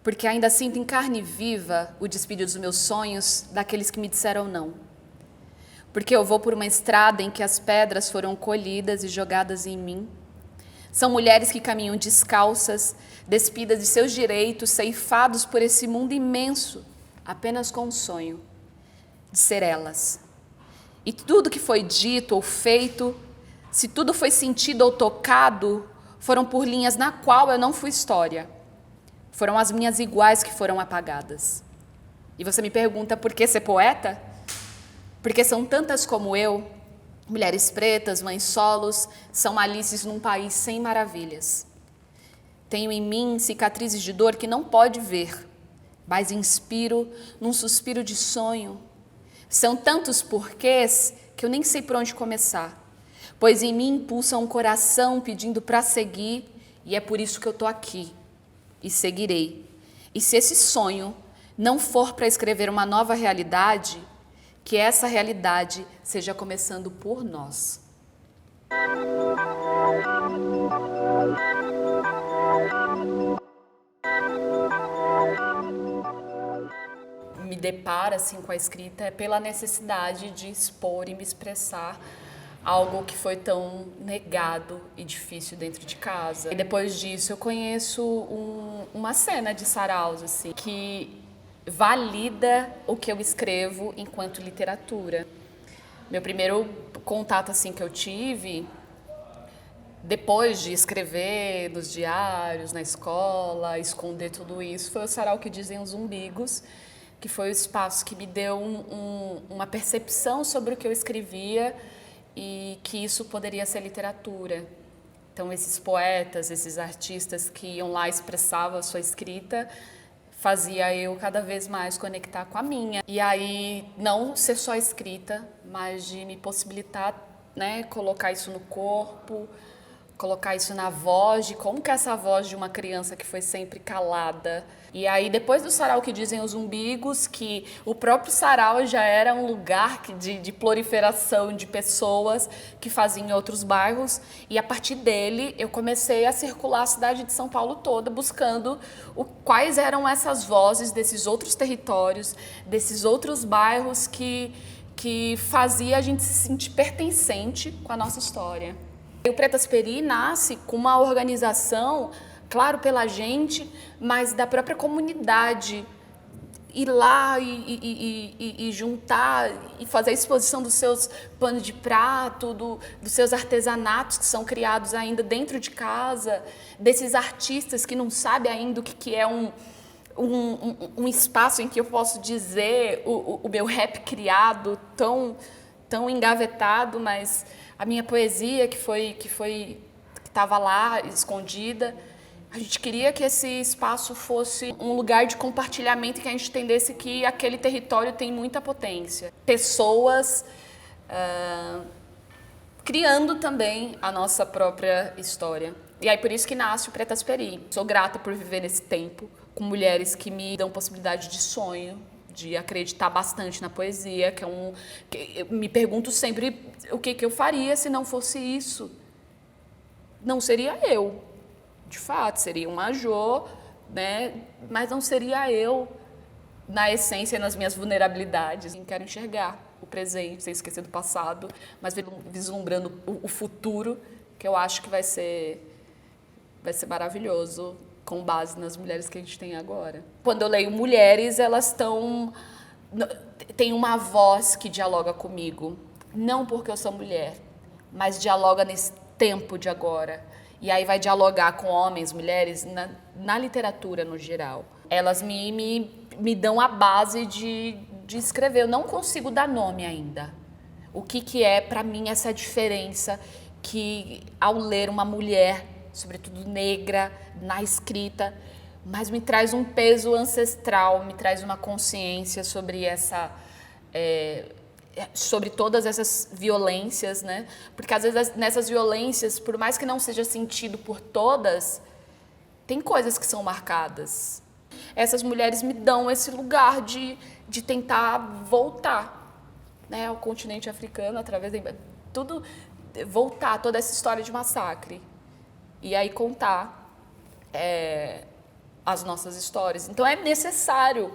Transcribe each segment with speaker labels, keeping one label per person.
Speaker 1: porque ainda sinto em carne viva o despedir dos meus sonhos daqueles que me disseram não. Porque eu vou por uma estrada em que as pedras foram colhidas e jogadas em mim. São mulheres que caminham descalças, despidas de seus direitos, ceifados por esse mundo imenso, apenas com um sonho de ser elas. E tudo que foi dito ou feito, se tudo foi sentido ou tocado, foram por linhas na qual eu não fui história. Foram as minhas iguais que foram apagadas. E você me pergunta por que ser poeta? Porque são tantas como eu, mulheres pretas, mães solos, são Alices num país sem maravilhas. Tenho em mim cicatrizes de dor que não pode ver, mas inspiro num suspiro de sonho. São tantos porquês que eu nem sei por onde começar, pois em mim pulsa um coração pedindo para seguir, e é por isso que eu tô aqui, e seguirei. E se esse sonho não for para escrever uma nova realidade, que essa realidade seja começando por nós. Me deparo assim com a escrita é pela necessidade de expor e me expressar algo que foi tão negado e difícil dentro de casa. E depois disso eu conheço uma cena de saraus assim, que valida o que eu escrevo enquanto literatura. Meu primeiro contato assim que eu tive, depois de escrever nos diários, na escola, esconder tudo isso, foi o sarau que dizem os umbigos, que foi o espaço que me deu uma percepção sobre o que eu escrevia e que isso poderia ser literatura. Então esses poetas, esses artistas que iam lá e expressavam a sua escrita, fazia eu cada vez mais conectar com a minha. E aí, não ser só escrita, mas de me possibilitar, né, colocar isso no corpo, colocar isso na voz, de como que é essa voz de uma criança que foi sempre calada. E aí, depois do sarau que dizem os umbigos, que o próprio sarau já era um lugar de proliferação de pessoas que faziam em outros bairros, e a partir dele eu comecei a circular a cidade de São Paulo toda, buscando quais eram essas vozes desses outros territórios, desses outros bairros que fazia a gente se sentir pertencente com a nossa história. O Pretas Peri nasce com uma organização, claro, pela gente, mas da própria comunidade. Ir lá e juntar e fazer a exposição dos seus panos de prato, dos seus artesanatos que são criados ainda dentro de casa, desses artistas que não sabem ainda o que é um espaço em que eu posso dizer o meu rap criado, tão engavetado, mas a minha poesia que estava lá escondida. A gente queria que esse espaço fosse um lugar de compartilhamento, que a gente entendesse que aquele território tem muita potência. Pessoas criando também a nossa própria história. E aí por isso que nasce o Pretas Peri. Sou grata por viver nesse tempo com mulheres que me dão possibilidade de sonho, de acreditar bastante na poesia, que eu me pergunto sempre o que eu faria se não fosse isso. Não seria eu, de fato, seria uma Jo, né? Mas não seria eu na essência, nas minhas vulnerabilidades. Quero enxergar o presente, sem esquecer do passado, mas vislumbrando o futuro, que eu acho que vai ser maravilhoso, com base nas mulheres que a gente tem agora. Quando eu leio mulheres, elas têm uma voz que dialoga comigo. Não porque eu sou mulher, mas dialoga nesse tempo de agora. E aí vai dialogar com homens, mulheres, na literatura no geral. Elas me dão a base de escrever. Eu não consigo dar nome ainda. O que é, para mim, essa diferença que, ao ler uma mulher, sobretudo negra, na escrita, mas me traz um peso ancestral, me traz uma consciência sobre sobre todas essas violências, né? Porque às vezes nessas violências, por mais que não seja sentido por todas, tem coisas que são marcadas. Essas mulheres me dão esse lugar de tentar voltar, né, ao continente africano através voltar toda essa história de massacre. E aí contar as nossas histórias. Então é necessário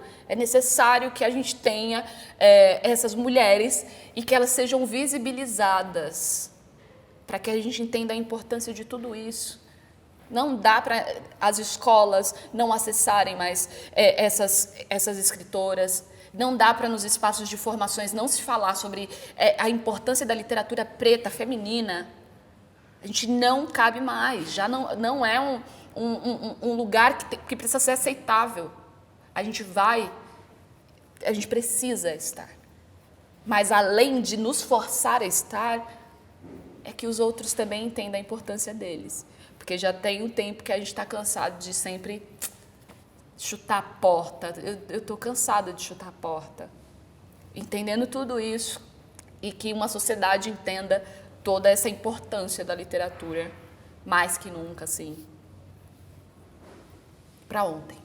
Speaker 1: que a gente tenha essas mulheres e que elas sejam visibilizadas, para que a gente entenda a importância de tudo isso. Não dá para as escolas não acessarem mais essas escritoras, não dá para nos espaços de formações não se falar sobre a importância da literatura preta, feminina. A gente não cabe mais, já não é um lugar que precisa ser aceitável. A gente precisa estar. Mas além de nos forçar a estar, é que os outros também entendam a importância deles. Porque já tem um tempo que a gente está cansado de sempre chutar a porta. Eu estou cansada de chutar a porta. Entendendo tudo isso e que uma sociedade entenda toda essa importância da literatura, mais que nunca, assim, para ontem.